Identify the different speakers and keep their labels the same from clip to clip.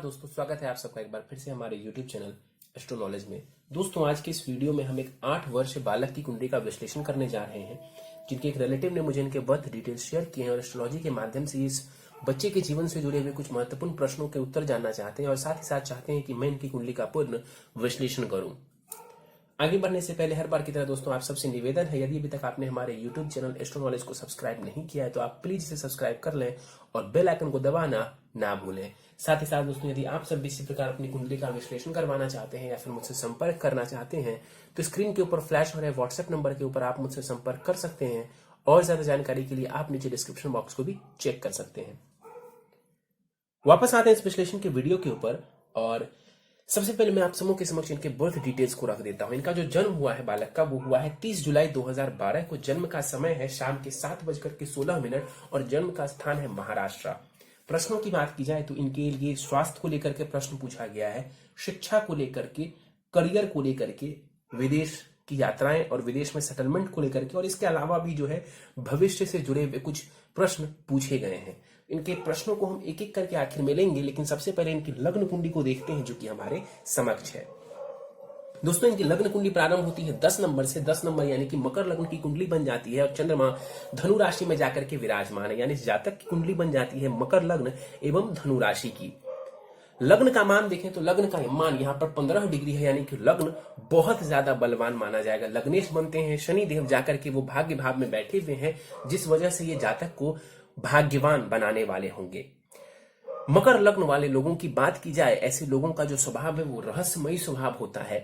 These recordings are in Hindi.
Speaker 1: दोस्तों, स्वागत है आप सबका एक बार फिर से हमारे YouTube चैनल एस्ट्रो नॉलेज में। दोस्तों, आज के इस वीडियो में हम एक 8 वर्ष बालक की कुंडली का विश्लेषण करने जा रहे हैं, जिनके एक रिलेटिव ने मुझे इनके बर्थ डिटेल्स शेयर किए हैं और एस्ट्रोलॉजी के माध्यम से इस बच्चे के जीवन से जुड़े हुए कुछ महत्वपूर्ण प्रश्नों के उत्तर जानना चाहते हैं और साथ ही साथ चाहते हैं कि मैं इनकी कुंडली का पूर्ण विश्लेषण करूं। आगे बढ़ने से पहले हर बार की तरह दोस्तों आप सबसे निवेदन है, यदि अभी तक आपने हमारे YouTube चैनल एस्ट्रो नॉलेज को सब्सक्राइब नहीं किया है तो आप प्लीज इसे सब्सक्राइब कर लें और बेल आइकन को दबाना ना भूलें। साथ ही साथ दोस्तों, यदि आप सब भी इसी प्रकार अपनी कुंडली का विश्लेषण करवाना चाहते हैं या फिर मुझसे संपर्क करना चाहते हैं तो स्क्रीन के ऊपर फ्लैश हो रहे व्हाट्सएप नंबर के ऊपर आप मुझसे संपर्क कर सकते हैं और ज्यादा जानकारी के लिए आप नीचे डिस्क्रिप्शन बॉक्स को भी चेक कर सकते हैं। वापस आते हैं इस विश्लेषण के वीडियो के ऊपर और सबसे पहले मैं आप समूह के समक्ष इनके बर्थ डिटेल्स को रख देता हूं। इनका जो जन्म हुआ है बालक का वो हुआ है 30 जुलाई 2012 को। जन्म का समय है शाम के 7:16 और जन्म का स्थान है महाराष्ट्र। प्रश्नों की बात की जाए तो इनके लिए स्वास्थ्य को लेकर के प्रश्न पूछा गया है, शिक्षा को लेकर के, करियर को लेकर के, विदेश की यात्राएं और विदेश में सेटलमेंट को लेकर के, और इसके अलावा भी जो है भविष्य से जुड़े हुए कुछ प्रश्न पूछे गए हैं। इनके प्रश्नों को हम एक एक करके आखिर में लेंगे, लेकिन सबसे पहले इनकी लग्न कुंडली को देखते हैं जो कि हमारे समक्ष है। दोस्तों, इनकी लग्न कुंडली प्रारंभ होती है 10 नंबर से। 10 नंबर यानी कि मकर लग्न की कुंडली बन जाती है और चंद्रमा धनु राशि में जाकर के विराजमान है, यानी जातक की कुंडली बन जाती है मकर लग्न एवं धनु राशि की। लग्न का मान देखें तो लग्न का मान यहाँ पर 15 डिग्री है, यानी कि लग्न बहुत ज्यादा बलवान माना जाएगा। लग्नेश बनते हैं शनि देव, जाकर के वो भाग्य भाव में बैठे हुए हैं, जिस वजह से ये जातक को भाग्यवान बनाने वाले होंगे। मकर लग्न वाले लोगों की बात की जाए, ऐसे लोगों का जो स्वभाव है वो रहस्यमयी स्वभाव होता है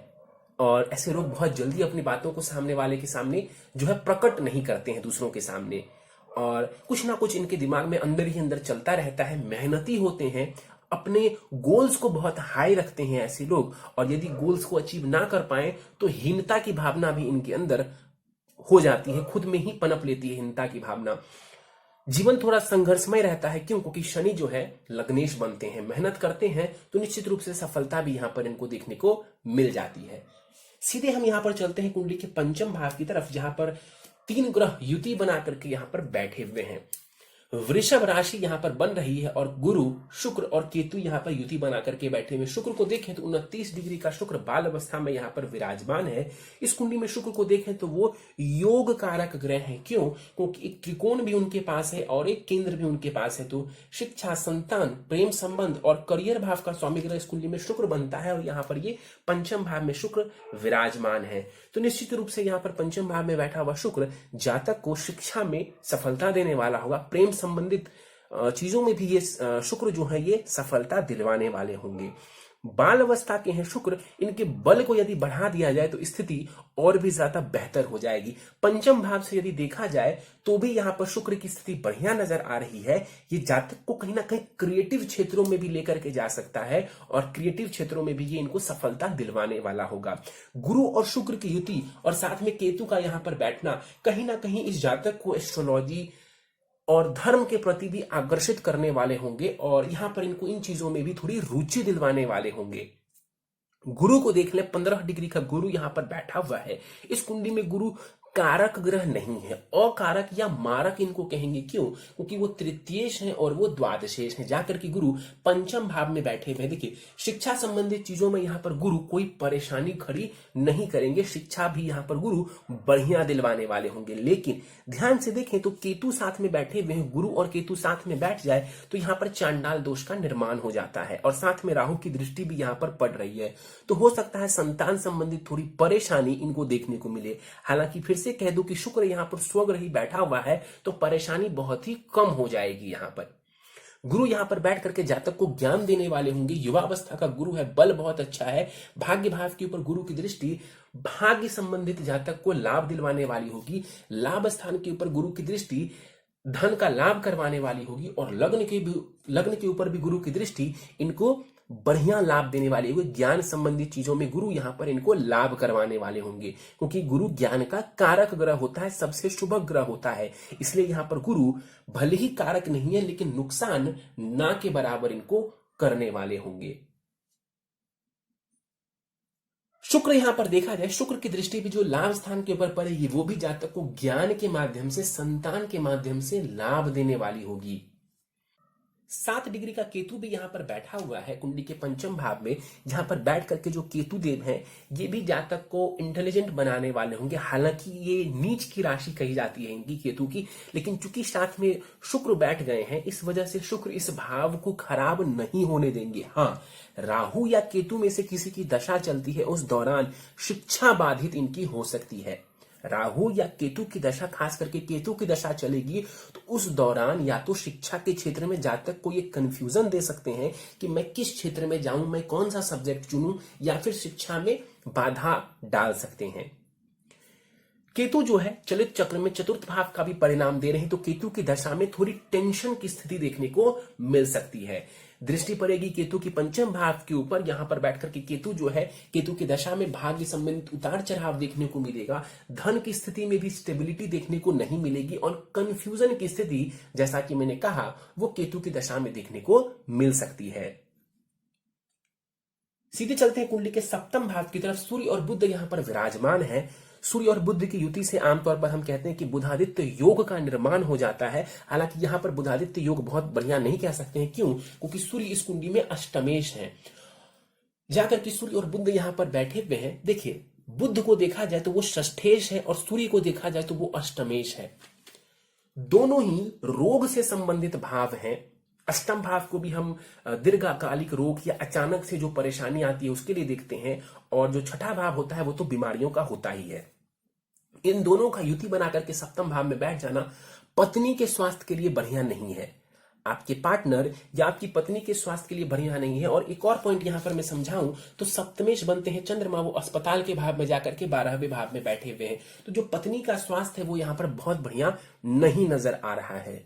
Speaker 1: और ऐसे लोग बहुत जल्दी अपनी बातों को सामने वाले के सामने जो है प्रकट नहीं करते हैं दूसरों के सामने, और कुछ ना कुछ इनके दिमाग में अंदर ही अंदर चलता रहता है। मेहनती होते हैं, अपने गोल्स को बहुत हाई रखते हैं ऐसे लोग, और यदि गोल्स को अचीव ना कर पाए तो हीनता की भावना भी इनके अंदर हो जाती है, खुद में ही पनप लेती है हीनता की भावना। जीवन थोड़ा संघर्षमय रहता है, क्यों? क्योंकि शनि जो है लग्नेश बनते हैं, मेहनत करते हैं तो निश्चित रूप से सफलता भी यहां पर इनको देखने को मिल जाती है। सीधे हम यहां पर चलते हैं कुंडली के पंचम भाव की तरफ, जहां पर 3 ग्रह युति बना करके यहां पर बैठे हुए हैं। वृषभ राशि यहां पर बन रही है और गुरु, शुक्र और केतु यहां पर युति बना करके बैठे हुए। शुक्र को देखें तो 29 डिग्री का शुक्र बाल अवस्था में यहां पर विराजमान है। इस कुंडली में शुक्र को देखें तो वो योग कारक ग्रह है। क्यों? क्योंकि एक त्रिकोण भी उनके पास है और एक केंद्र भी उनके पास है, तो शिक्षा, संतान, प्रेम संबंध और करियर भाव का स्वामी ग्रह इस कुंडली में शुक्र बनता है और यहाँ पर ये पंचम भाव में शुक्र विराजमान है। तो निश्चित रूप से यहाँ पर पंचम भाव में बैठा हुआ शुक्र जातक को शिक्षा में सफलता देने वाला होगा। प्रेम संबंधित चीजों में भी ये शुक्र जो है ये सफलता दिलवाने वाले होंगे। बाल अवस्था के हैं शुक्र, इनके बल को यदि बढ़ा दिया जाए तो स्थिति और भी ज्यादा बेहतर हो जाएगी। पंचम भाव से यदि देखा जाए तो भी यहाँ पर शुक्र की स्थिति बढ़िया नजर आ रही है। ये जातक को कहीं ना कहीं क्रिएटिव क्षेत्रों में भी लेकर के जा सकता है और क्रिएटिव क्षेत्रों में भी ये इनको सफलता दिलवाने वाला होगा। गुरु और शुक्र की युति और साथ में केतु का यहाँ पर बैठना कहीं ना कहीं इस जातक को एस्ट्रोलॉजी और धर्म के प्रति भी आकर्षित करने वाले होंगे और यहां पर इनको इन चीजों में भी थोड़ी रुचि दिलवाने वाले होंगे। गुरु को देख ले, 15 डिग्री का गुरु यहां पर बैठा हुआ है। इस कुंडली में गुरु कारक ग्रह नहीं है, अकारक या मारक इनको कहेंगे। क्यों? क्योंकि वो तृतीयेश है और वो द्वादशेश है। जाकर के गुरु पंचम भाव में बैठे हुए। देखिए, शिक्षा संबंधित चीजों में यहाँ पर गुरु कोई परेशानी खड़ी नहीं करेंगे, शिक्षा भी यहाँ पर गुरु बढ़िया दिलवाने वाले होंगे। लेकिन ध्यान से देखें तो केतु साथ में बैठे हुए हैं, गुरु और केतु साथ में बैठ जाए तो यहाँ पर चांडाल दोष का निर्माण हो जाता है और साथ में राहु की दृष्टि भी यहाँ पर पड़ रही है, तो हो सकता है संतान संबंधित थोड़ी परेशानी इनको देखने को मिले। हालांकि फिर से कह दूं कि शुक्र यहां पर स्वग्रही बैठा हुआ है तो परेशानी बहुत ही कम हो जाएगी। यहां पर गुरु यहां पर बैठ करके जातक को ज्ञान देने वाले होंगे। युवा अवस्था का गुरु है, बल बहुत अच्छा है। भाग्य भाव के ऊपर गुरु की दृष्टि भाग्य संबंधित जातक को लाभ दिलवाने वाली होगी। लाभ स्थान के ऊपर गुरु की दृष्टि धन का लाभ करवाने वाली होगी और लग्न के ऊपर भी गुरु की दृष्टि इनको बढ़िया लाभ देने वाले होंगे। ज्ञान संबंधित चीजों में गुरु यहां पर इनको लाभ करवाने वाले होंगे, क्योंकि गुरु ज्ञान का कारक ग्रह होता है, सबसे शुभ ग्रह होता है। इसलिए यहां पर गुरु भले ही कारक नहीं है लेकिन नुकसान ना के बराबर इनको करने वाले होंगे। शुक्र यहां पर देखा जाए, शुक्र की दृष्टि भी जो लाभ स्थान के ऊपर पड़ेगी वो भी जातक को ज्ञान के माध्यम से, संतान के माध्यम से लाभ देने वाली होगी। 7 डिग्री का केतु भी यहाँ पर बैठा हुआ है कुंडली के पंचम भाव में, जहां पर बैठ करके जो केतु देव हैं ये भी जातक को इंटेलिजेंट बनाने वाले होंगे। हालांकि ये नीच की राशि कही जाती है इनकी केतु की, लेकिन चूंकि साथ में शुक्र बैठ गए हैं इस वजह से शुक्र इस भाव को खराब नहीं होने देंगे। हाँ, राहु या केतु में से किसी की दशा चलती है उस दौरान शिक्षा बाधित इनकी हो सकती है। राहु या केतु की दशा, खास करके केतु की दशा चलेगी तो उस दौरान या तो शिक्षा के क्षेत्र में जातक को ये कंफ्यूजन दे सकते हैं कि मैं किस क्षेत्र में जाऊं, मैं कौन सा सब्जेक्ट चुनूं, या फिर शिक्षा में बाधा डाल सकते हैं। केतु जो है चलित चक्र में चतुर्थ भाव का भी परिणाम दे रहे हैं, तो केतु की दशा में थोड़ी टेंशन की स्थिति देखने को मिल सकती है। दृष्टि पड़ेगी केतु की पंचम भाव के ऊपर, यहां पर बैठकर के केतु जो है, केतु की दशा में भाग्य संबंधित उतार चढ़ाव देखने को मिलेगा। धन की स्थिति में भी स्टेबिलिटी देखने को नहीं मिलेगी, और कंफ्यूजन की स्थिति जैसा कि मैंने कहा वो केतु की दशा में देखने को मिल सकती है। सीधे चलते हैं कुंडली के सप्तम भाव की तरफ। सूर्य और बुध यहां पर विराजमान है। सूर्य और बुध की युति से आमतौर पर हम कहते हैं कि बुधादित्य योग का निर्माण हो जाता है। हालांकि यहां पर बुधादित्य योग बहुत बढ़िया नहीं कह सकते हैं। क्यों? क्योंकि सूर्य इस कुंडली में अष्टमेश है। जाकर के सूर्य और बुध यहां पर बैठे हुए हैं। देखिए, बुध को देखा जाए तो वो षष्ठेश है और सूर्य को देखा जाए तो वो अष्टमेश है। दोनों ही रोग से संबंधित भाव हैं। अष्टम भाव को भी हम दीर्घकालिक रोग या अचानक से जो परेशानी आती है उसके लिए देखते हैं, और जो छठा भाव होता है वो तो बीमारियों का होता ही है। इन दोनों का युति बनाकर के सप्तम भाव में बैठ जाना पत्नी के स्वास्थ्य के लिए बढ़िया नहीं है। आपके पार्टनर या आपकी पत्नी के स्वास्थ्य के लिए बढ़िया नहीं है। और एक और पॉइंट यहां पर मैं समझाऊं तो सप्तमेश बनते हैं चंद्रमा, वो अस्पताल के भाव में जाकर के 12वें भाव में बैठे हुए हैं। तो जो पत्नी का स्वास्थ्य है वो यहां पर बहुत बढ़िया नहीं नजर आ रहा है।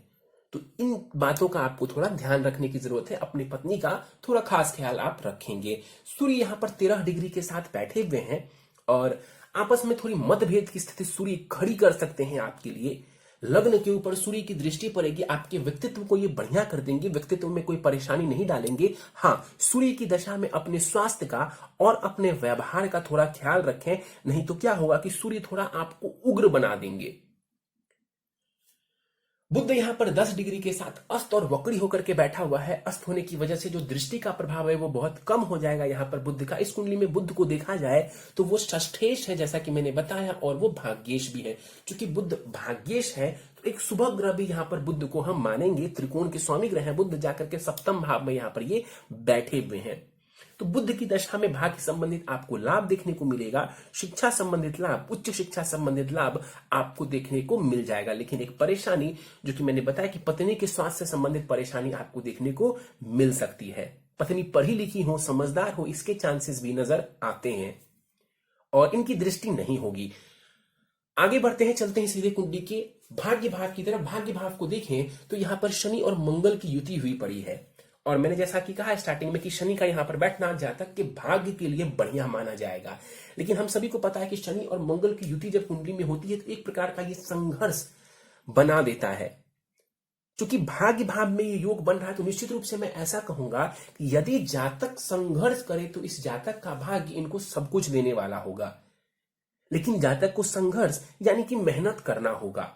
Speaker 1: तो इन बातों का आपको थोड़ा ध्यान रखने की जरूरत है। अपनी पत्नी का थोड़ा खास ख्याल आप रखेंगे। सूर्य यहां पर 13 डिग्री के साथ बैठे हुए हैं, और आपस में थोड़ी मतभेद की स्थिति सूर्य खड़ी कर सकते हैं आपके लिए। लग्न के ऊपर सूर्य की दृष्टि पड़ेगी, आपके व्यक्तित्व को ये बढ़िया कर देंगे, व्यक्तित्व में कोई परेशानी नहीं डालेंगे। हाँ, सूर्य की दशा में अपने स्वास्थ्य का और अपने व्यवहार का थोड़ा ख्याल रखें, नहीं तो क्या होगा कि सूर्य थोड़ा आपको उग्र बना देंगे। बुध यहां पर 10 डिग्री के साथ अस्त और वक्री होकर के बैठा हुआ है। अस्त होने की वजह से जो दृष्टि का प्रभाव है वो बहुत कम हो जाएगा यहां पर बुध का। इस कुंडली में बुध को देखा जाए तो वो षष्ठेश है जैसा कि मैंने बताया, और वो भाग्येश भी है। क्योंकि बुध भाग्येश है तो एक शुभ ग्रह भी यहां पर बुध को हम मानेंगे। त्रिकोण के स्वामी ग्रह है बुध, जाकर के सप्तम भाव में यहां पर ये बैठे हुए हैं। तो बुध की दशा में भाग्य संबंधित आपको लाभ देखने को मिलेगा। शिक्षा संबंधित लाभ, उच्च शिक्षा संबंधित लाभ आपको देखने को मिल जाएगा। लेकिन एक परेशानी जो कि मैंने बताया कि पत्नी के स्वास्थ्य से संबंधित परेशानी आपको देखने को मिल सकती है। पत्नी पढ़ी लिखी हो, समझदार हो, इसके चांसेस भी नजर आते हैं, और इनकी दृष्टि नहीं होगी। आगे बढ़ते हैं, चलते हैं सीधे कुंडली के भाग्य भाव की तरफ। भाग्य भाव को देखें तो यहां पर शनि और मंगल की युति हुई पड़ी है, और मैंने जैसा कि कहा स्टार्टिंग में कि शनि का यहां पर बैठना जातक के भाग्य के लिए बढ़िया माना जाएगा। लेकिन हम सभी को पता है कि शनि और मंगल की युति जब कुंडली में होती है तो एक प्रकार का ये संघर्ष बना देता है। क्योंकि भाग्य भाव में ये योग बन रहा है तो निश्चित रूप से मैं ऐसा कहूंगा कि यदि जातक संघर्ष करे तो इस जातक का भाग्य इनको सब कुछ देने वाला होगा। लेकिन जातक को संघर्ष यानी कि मेहनत करना होगा।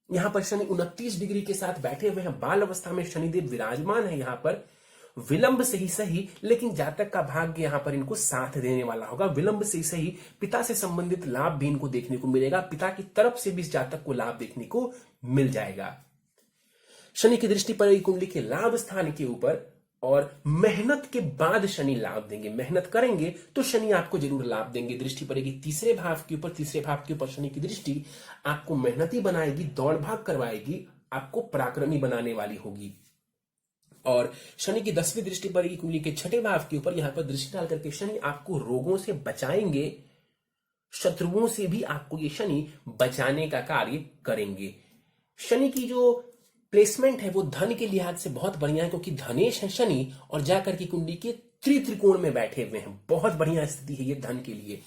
Speaker 1: यहां पर शनि 29 डिग्री के साथ बैठे हुए हैं। बाल अवस्था में शनिदेव विराजमान है यहां पर। विलंब से ही सही, लेकिन जातक का भाग्य यहां पर इनको साथ देने वाला होगा। विलंब से ही सही, पिता से संबंधित लाभ भी इनको देखने को मिलेगा। पिता की तरफ से भी इस जातक को लाभ देखने को मिल जाएगा। शनि की दृष्टि पड़ेगी कुंडली के लाभ स्थान के ऊपर, और मेहनत के बाद शनि लाभ देंगे। मेहनत करेंगे तो शनि आपको जरूर लाभ देंगे। दृष्टि पड़ेगी तीसरे भाव के ऊपर। तीसरे भाव के ऊपर शनि की दृष्टि आपको मेहनती बनाएगी, दौड़ भाग करवाएगी, आपको पराक्रमी बनाने वाली होगी। और शनि की 10वीं दृष्टि पड़ेगी कुंडली के छठे भाव के ऊपर। यहां पर दृष्टि डाल करके शनि आपको रोगों से बचाएंगे, शत्रुओं से भी आपको ये शनि बचाने का कार्य करेंगे। शनि की जो प्लेसमेंट है वो धन के लिहाज से बहुत बढ़िया है, क्योंकि धनेश है शनि और जाकर की कुंडली के त्रिकोण में बैठे हुए हैं। बहुत बढ़िया स्थिति है ये धन के लिए।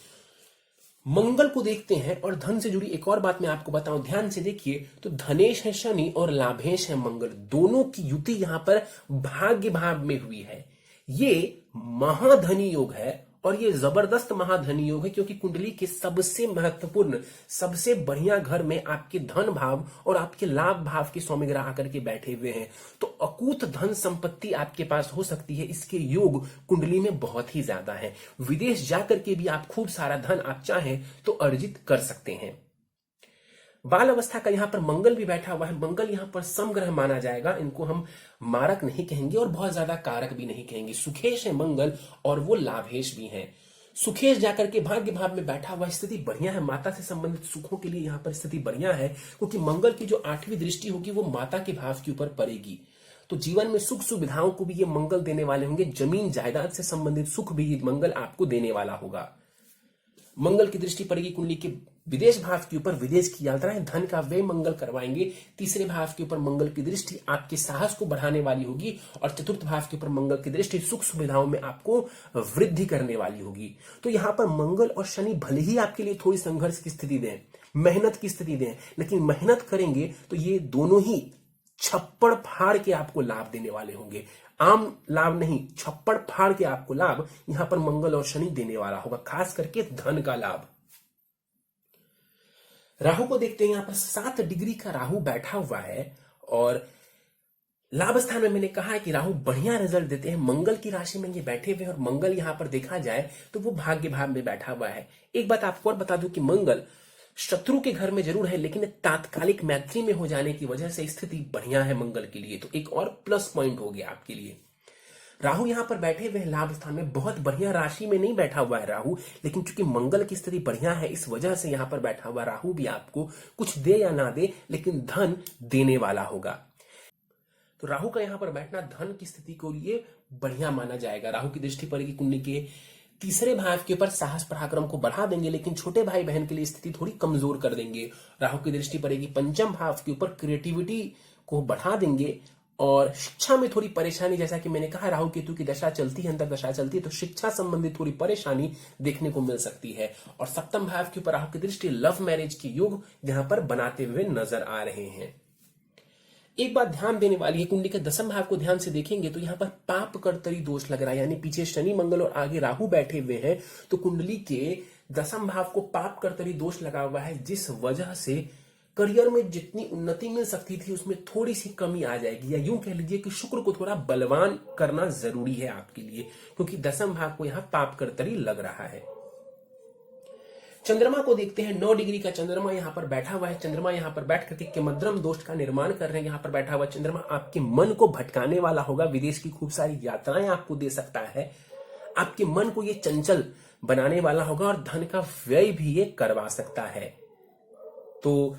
Speaker 1: मंगल को देखते हैं, और धन से जुड़ी एक और बात मैं आपको बताऊं, ध्यान से देखिए तो धनेश है शनि और लाभेश है मंगल। दोनों की युति यहां पर भाग्य भाव में हुई है। ये महाधनी योग है और ये जबरदस्त महाधनी योग है, क्योंकि कुंडली के सबसे महत्वपूर्ण, सबसे बढ़िया घर में आपके धन भाव और आपके लाभ भाव के स्वामी ग्रह आकर के बैठे हुए हैं। तो अकूत धन संपत्ति आपके पास हो सकती है। इसके योग कुंडली में बहुत ही ज्यादा है। विदेश जाकर के भी आप खूब सारा धन आप चाहें तो अर्जित कर सकते हैं। बाल अवस्था का यहां पर मंगल भी बैठा हुआ है। मंगल यहां पर समग्रह माना जाएगा। इनको हम मारक नहीं कहेंगे और बहुत ज्यादा कारक भी नहीं कहेंगे। सुखेश है मंगल और वो लाभेश भी है। सुखेश जाकर के भाग्य भाव में बैठा हुआ, स्थिति बढ़िया है। माता से संबंधित सुखों के लिए यहां पर स्थिति बढ़िया है, क्योंकि मंगल की जो 8वीं दृष्टि होगी वो माता के भाव के ऊपर पड़ेगी। तो जीवन में सुख सुविधाओं को भी ये मंगल देने वाले होंगे। जमीन जायदाद से संबंधित सुख भी ये मंगल आपको देने वाला होगा। मंगल की दृष्टि पड़ेगी कुंडली के विदेश भाव के ऊपर। विदेश की यात्राएं, धन का व्यय मंगल करवाएंगे। तीसरे भाव के ऊपर मंगल की दृष्टि आपके साहस को बढ़ाने वाली होगी, और चतुर्थ भाव के ऊपर मंगल की दृष्टि सुख सुविधाओं में आपको वृद्धि करने वाली होगी। तो यहां पर मंगल और शनि भले ही आपके लिए थोड़ी संघर्ष की स्थिति दें, मेहनत की स्थिति दें, लेकिन मेहनत करेंगे तो ये दोनों ही छप्पड़ फाड़ के आपको लाभ देने वाले होंगे। आम लाभ नहीं, छप्पड़ फाड़ के आपको लाभ यहां पर मंगल और शनि देने वाला होगा, खास करके धन का लाभ। राहु को देखते हैं। यहां पर 7 डिग्री का राहु बैठा हुआ है, और लाभ स्थान में मैंने कहा है कि राहु बढ़िया रिजल्ट देते हैं। मंगल की राशि में ये बैठे हुए हैं, और मंगल यहां पर देखा जाए तो वो भाग्य भाव में बैठा हुआ है। एक बात आपको और बता दूं कि मंगल शत्रु के घर में जरूर है, लेकिन तात्कालिक मैत्री में हो जाने की वजह से स्थिति बढ़िया है मंगल के लिए। तो एक और प्लस पॉइंट हो गया आपके लिए। राहु यहां पर बैठे हुए हैं लाभ स्थान में। बहुत बढ़िया राशि में नहीं बैठा हुआ है राहु, लेकिन चूंकि मंगल की स्थिति बढ़िया है, इस वजह से यहां पर बैठा हुआ राहु भी आपको कुछ दे या ना दे, लेकिन धन देने वाला होगा। तो राहु का यहां पर बैठना धन की स्थिति को लिए बढ़िया माना जाएगा। राहु की दृष्टि पड़ेगी कुंडली के तीसरे भाव के ऊपर, साहस पराक्रम को बढ़ा देंगे, लेकिन छोटे भाई बहन के लिए स्थिति थोड़ी कमजोर कर देंगे। राहु की दृष्टि पड़ेगी पंचम भाव के ऊपर, क्रिएटिविटी को बढ़ा देंगे, और शिक्षा में थोड़ी परेशानी, जैसा कि मैंने कहा राहु केतु की दशा चलती है, अंतर दशा चलती है, तो शिक्षा संबंधित थोड़ी परेशानी देखने को मिल सकती है। और सप्तम भाव के ऊपर राहु की दृष्टि लव मैरिज की योग यहां पर बनाते हुए नजर आ रहे हैं। एक बात ध्यान देने वाली है, कुंडली के दसम भाव को ध्यान से देखेंगे तो यहां पर पाप कर्तरी दोष लग रहा है, यानी पीछे शनि मंगल और आगे राहु बैठे हुए हैं। तो कुंडली के दसम भाव को पाप कर्तरी दोष लगा हुआ है, जिस वजह से करियर में जितनी उन्नति मिल सकती थी उसमें थोड़ी सी कमी आ जाएगी, या यूं कह लीजिए कि शुक्र को थोड़ा बलवान करना जरूरी है आपके लिए, क्योंकि दसम भाव को यहां पाप कर्तरी लग रहा है। चंद्रमा को देखते हैं। 9 डिग्री का चंद्रमा यहां पर बैठा हुआ है। चंद्रमा यहां पर बैठ करके केमद्रम दोष का निर्माण कर रहे हैं। यहां पर बैठा हुआ चंद्रमा आपके मन को भटकाने वाला होगा। विदेश की खूब सारी यात्राएं आपको दे सकता है। आपके मन को ये चंचल बनाने वाला होगा, और धन का व्यय भी ये करवा सकता है। तो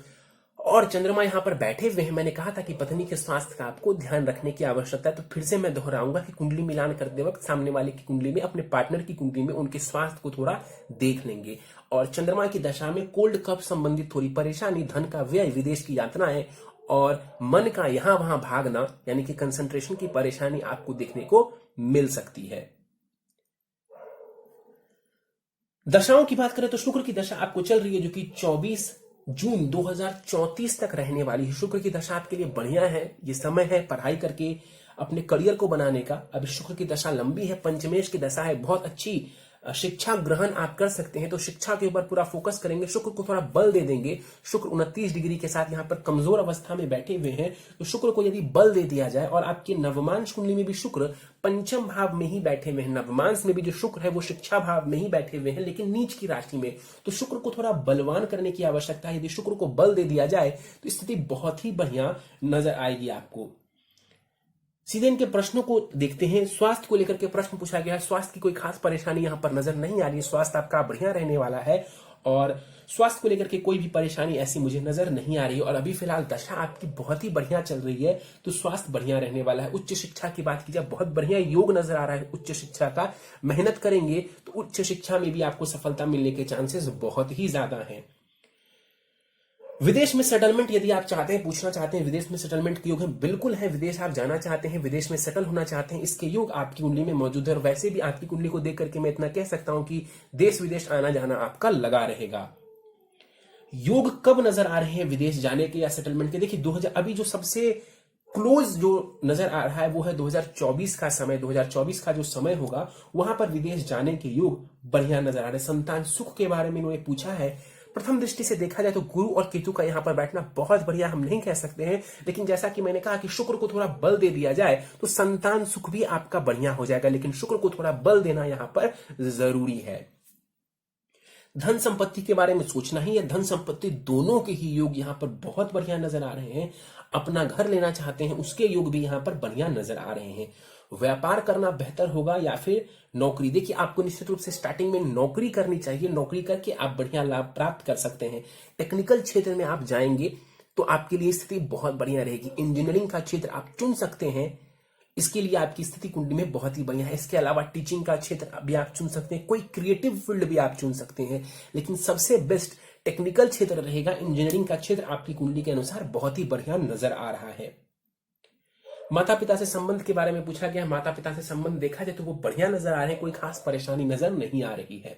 Speaker 1: और चंद्रमा यहां पर बैठे हुए हैं। मैंने कहा था कि पत्नी के स्वास्थ्य का आपको ध्यान रखने की आवश्यकता है, तो फिर से मैं दोहराऊंगा कि कुंडली मिलान करते वक्त सामने वाले की कुंडली में, अपने पार्टनर की कुंडली में उनके स्वास्थ्य को थोड़ा देख लेंगे। और चंद्रमा की दशा में कोल्ड कफ संबंधित थोड़ी परेशानी, धन का व्यय, विदेश की यात्राएं और मन का यहां वहां भागना, यानी कि कंसंट्रेशन की परेशानी आपको देखने को मिल सकती है। दशाओं की बात करें तो शुक्र की दशा आपको चल रही है, जो कि 24 जून 2034 तक रहने वाली है। शुक्र की दशा आपके लिए बढ़िया है। ये समय है पढ़ाई करके अपने करियर को बनाने का। अभी शुक्र की दशा लंबी है, पंचमेश की दशा है, बहुत अच्छी शिक्षा ग्रहण आप कर सकते हैं। तो शिक्षा के ऊपर पूरा फोकस करेंगे, शुक्र को थोड़ा बल दे देंगे। शुक्र 29 डिग्री के साथ यहाँ पर कमजोर अवस्था में बैठे हुए हैं, तो शुक्र को यदि बल दे दिया जाए, और आपके नवमांश कुंडली में भी शुक्र पंचम भाव में ही बैठे हुए हैं, नवमांश में भी जो शुक्र है वो शिक्षा भाव में ही बैठे हुए हैं, लेकिन नीच की राशि में, तो शुक्र को थोड़ा बलवान करने की आवश्यकता है। यदि शुक्र को बल दे दिया जाए तो स्थिति बहुत ही बढ़िया नजर आएगी आपको। सीधे इनके प्रश्नों को देखते हैं। स्वास्थ्य को लेकर के प्रश्न पूछा गया है। स्वास्थ्य की कोई खास परेशानी यहां पर नजर नहीं आ रही है। स्वास्थ्य आपका बढ़िया रहने वाला है, और स्वास्थ्य को लेकर के कोई भी परेशानी ऐसी मुझे नजर नहीं आ रही है। और अभी फिलहाल दशा आपकी बहुत ही बढ़िया चल रही है, तो स्वास्थ्य बढ़िया रहने वाला है। उच्च शिक्षा की बात की जाए, बहुत बढ़िया योग नजर आ रहा है उच्च शिक्षा का। मेहनत करेंगे तो उच्च शिक्षा में भी आपको सफलता मिलने के चांसेस बहुत ही ज्यादा हैं। विदेश में सेटलमेंट यदि आप चाहते हैं, पूछना चाहते हैं विदेश में सेटलमेंट के योग है, बिल्कुल है। विदेश आप जाना चाहते हैं, विदेश में सेटल होना चाहते हैं, इसके योग आपकी कुंडली में मौजूद है। और वैसे भी आपकी कुंडली को देख करके मैं इतना कह सकता हूं कि देश विदेश आना जाना आपका लगा रहेगा। योग कब नजर आ रहे हैं विदेश जाने के या सेटलमेंट के? देखिए 2000 अभी जो सबसे क्लोज जो नजर आ रहा है वो है 2024 का समय। 2024 का जो समय होगा वहां पर विदेश जाने के योग बढ़िया नजर आ रहे। संतान सुख के बारे में इन्होंने पूछा है। प्रथम दृष्टि से देखा जाए तो गुरु और केतु का यहां पर बैठना बहुत बढ़िया हम नहीं कह सकते हैं, लेकिन जैसा कि मैंने कहा कि शुक्र को थोड़ा बल दे दिया जाए तो संतान सुख भी आपका बढ़िया हो जाएगा, लेकिन शुक्र को थोड़ा बल देना यहां पर जरूरी है। धन संपत्ति के बारे में सोचना ही है। धन संपत्ति दोनों के ही योग यहां पर बहुत बढ़िया नजर आ रहे हैं। अपना घर लेना चाहते हैं उसके योग भी यहां पर बढ़िया नजर आ रहे हैं। व्यापार करना बेहतर होगा या फिर नौकरी। देखिए, आपको निश्चित रूप से स्टार्टिंग में नौकरी करनी चाहिए। नौकरी करके आप बढ़िया लाभ प्राप्त कर सकते हैं। टेक्निकल क्षेत्र में आप जाएंगे तो आपके लिए स्थिति बहुत बढ़िया रहेगी। इंजीनियरिंग का क्षेत्र आप चुन सकते हैं, इसके लिए आपकी स्थिति कुंडली में बहुत ही बढ़िया है। इसके अलावा टीचिंग का क्षेत्र भी आप चुन सकते हैं, कोई क्रिएटिव फील्ड भी आप चुन सकते हैं, लेकिन सबसे बेस्ट टेक्निकल क्षेत्र रहेगा। इंजीनियरिंग का क्षेत्र आपकी कुंडली के अनुसार बहुत ही बढ़िया नजर आ रहा है। माता पिता से संबंध के बारे में पूछा गया। माता पिता से संबंध देखा जाए तो वो बढ़िया नजर आ रहे हैं, कोई खास परेशानी नजर नहीं आ रही है।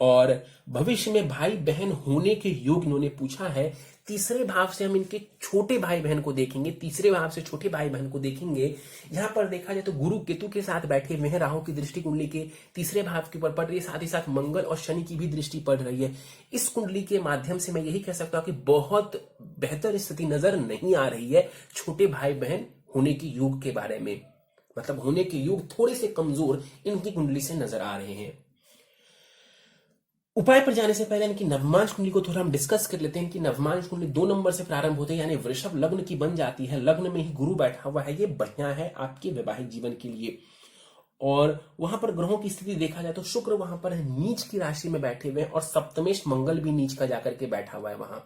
Speaker 1: और भविष्य में भाई बहन होने के योग इन्होंने पूछा है। तीसरे भाव से हम इनके छोटे भाई बहन को देखेंगे। तीसरे भाव से छोटे भाई बहन को देखेंगे। यहां पर देखा जाए तो गुरु केतु के साथ बैठे हुए हैं। राहु की दृष्टि कुंडली के तीसरे भाव के ऊपर पड़ रही है, साथ ही साथ मंगल और शनि की भी दृष्टि पड़ रही है। इस कुंडली के माध्यम से मैं यही कह सकता हूं कि बहुत बेहतर स्थिति नजर नहीं आ रही है छोटे भाई बहन होने की योग के बारे में। मतलब होने के योग थोड़े से कमजोर इनकी कुंडली से नजर आ रहे हैं। उपाय पर जाने से पहले इनकी नवमांश कुंडली को थोड़ा हम डिस्कस कर लेते हैं कि नवमांश कुंडली 2 नंबर से प्रारंभ होते हैं, यानी वृषभ लग्न की बन जाती है। लग्न में ही गुरु बैठा हुआ है, ये बढ़िया है आपके वैवाहिक जीवन के लिए। और वहां पर ग्रहों की स्थिति देखा जाए तो शुक्र वहां पर नीच की राशि में बैठे हुए हैं और सप्तमेश मंगल भी नीच का जाकर के बैठा हुआ है वहां।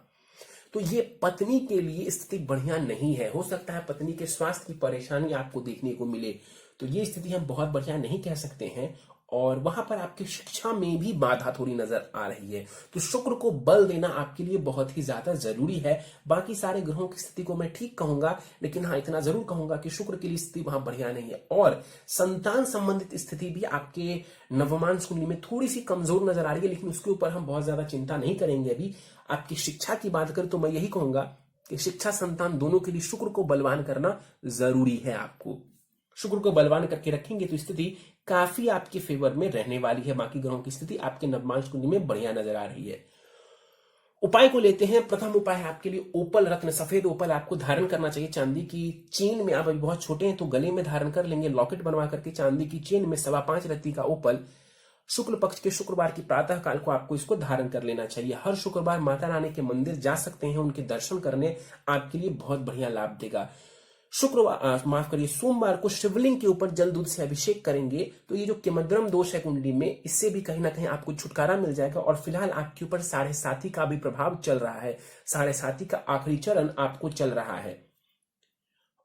Speaker 1: तो ये पत्नी के लिए स्थिति बढ़िया नहीं है। हो सकता है पत्नी के स्वास्थ्य की परेशानी आपको देखने को मिले, तो ये स्थिति हम बहुत बढ़िया नहीं कह सकते हैं। और वहां पर आपकी शिक्षा में भी बाधा थोड़ी नजर आ रही है, तो शुक्र को बल देना आपके लिए बहुत ही ज्यादा जरूरी है। बाकी सारे ग्रहों की स्थिति को मैं ठीक कहूंगा, लेकिन हाँ इतना जरूर कहूंगा कि शुक्र की स्थिति वहां बढ़िया नहीं है। और संतान संबंधित स्थिति भी आपके नवमांश कुंडली में थोड़ी सी कमजोर नजर आ रही है, लेकिन उसके ऊपर हम बहुत ज्यादा चिंता नहीं करेंगे। अभी आपकी शिक्षा की बात करें तो मैं यही कहूंगा कि शिक्षा संतान दोनों के लिए शुक्र को बलवान करना जरूरी है। आपको शुक्र को बलवान करके रखेंगे तो स्थिति काफी आपके फेवर में रहने वाली है। बाकी ग्रहों की स्थिति आपके नवमांश कुंडली में बढ़िया नजर आ रही है। उपाय को लेते हैं। प्रथम उपाय है आपके लिए ओपल रत्न, सफेद ओपल आपको धारण करना चाहिए। चांदी की चेन में, आप अभी बहुत छोटे हैं तो गले में धारण कर लेंगे, लॉकेट बनवा करके चांदी की चेन में 5.25 रत्ती का ओपल शुक्ल पक्ष के शुक्रवार की प्रातः काल को आपको इसको धारण कर लेना चाहिए। हर शुक्रवार माता रानी के मंदिर जा सकते हैं, उनके दर्शन करने आपके लिए बहुत बढ़िया लाभ देगा। सोमवार को शिवलिंग के ऊपर जल दूध से अभिषेक करेंगे तो ये जो किमद्रम दोष है कुंडली में, इससे भी कहीं ना कहीं आपको छुटकारा मिल जाएगा। और फिलहाल आपके ऊपर 7.5 का भी प्रभाव चल रहा है। 7.5 का आखिरी चरण आपको चल रहा है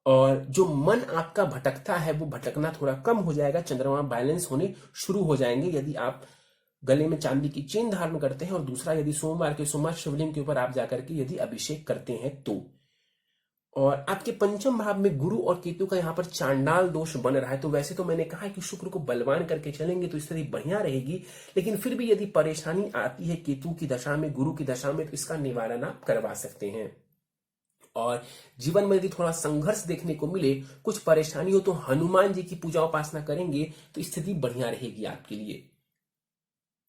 Speaker 1: और जो मन आपका भटकता है वो भटकना थोड़ा कम हो जाएगा। चंद्रमा बैलेंस होने शुरू हो जाएंगे यदि आप गले में चांदी की चेन धारण करते हैं। और दूसरा, यदि सोमवार के सोमवार शिवलिंग के ऊपर आप जाकर के यदि अभिषेक करते हैं तो। और आपके पंचम भाव में गुरु और केतु का यहाँ पर चांडाल दोष बन रहा है। तो वैसे तो मैंने कहा है कि शुक्र को बलवान करके चलेंगे तो स्थिति बढ़िया रहेगी, लेकिन फिर भी यदि परेशानी आती है केतु की दशा में, गुरु की दशा में, तो इसका निवारण आप करवा सकते हैं। और जीवन में यदि थोड़ा संघर्ष देखने को मिले, कुछ परेशानी हो, तो हनुमान जी की पूजा उपासना करेंगे तो स्थिति बढ़िया रहेगी आपके लिए।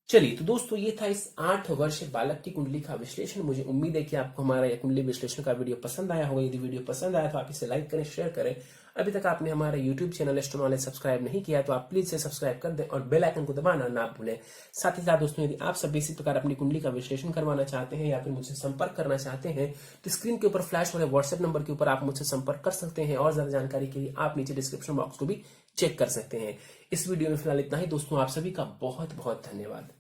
Speaker 1: चलिए तो दोस्तों, ये था इस 8 वर्षीय बालक की कुंडली का विश्लेषण। मुझे उम्मीद है कि आपको हमारा यह कुंडली विश्लेषण का वीडियो पसंद आया होगा। यदि वीडियो पसंद आया तो आप इसे लाइक करें, शेयर करें। अभी तक आपने हमारा YouTube channel astro knowledge subscribe नहीं किया तो आप प्लीज से सब्सक्राइब कर दें और बेल आइकन को दबाना ना भूलें। साथ ही साथ दोस्तों, यदि आप सब इसी प्रकार अपनी कुंडली का विश्लेषण करवाना चाहते हैं या फिर मुझसे संपर्क करना चाहते हैं तो स्क्रीन के ऊपर फ्लैश हो रहे व्हाट्सएप नंबर के ऊपर आप मुझसे संपर्क कर सकते हैं। और ज्यादा जानकारी के लिए आप नीचे डिस्क्रिप्शन बॉक्स को भी चेक कर सकते हैं। इस वीडियो में फिलहाल इतना ही दोस्तों। आप सभी का बहुत बहुत धन्यवाद।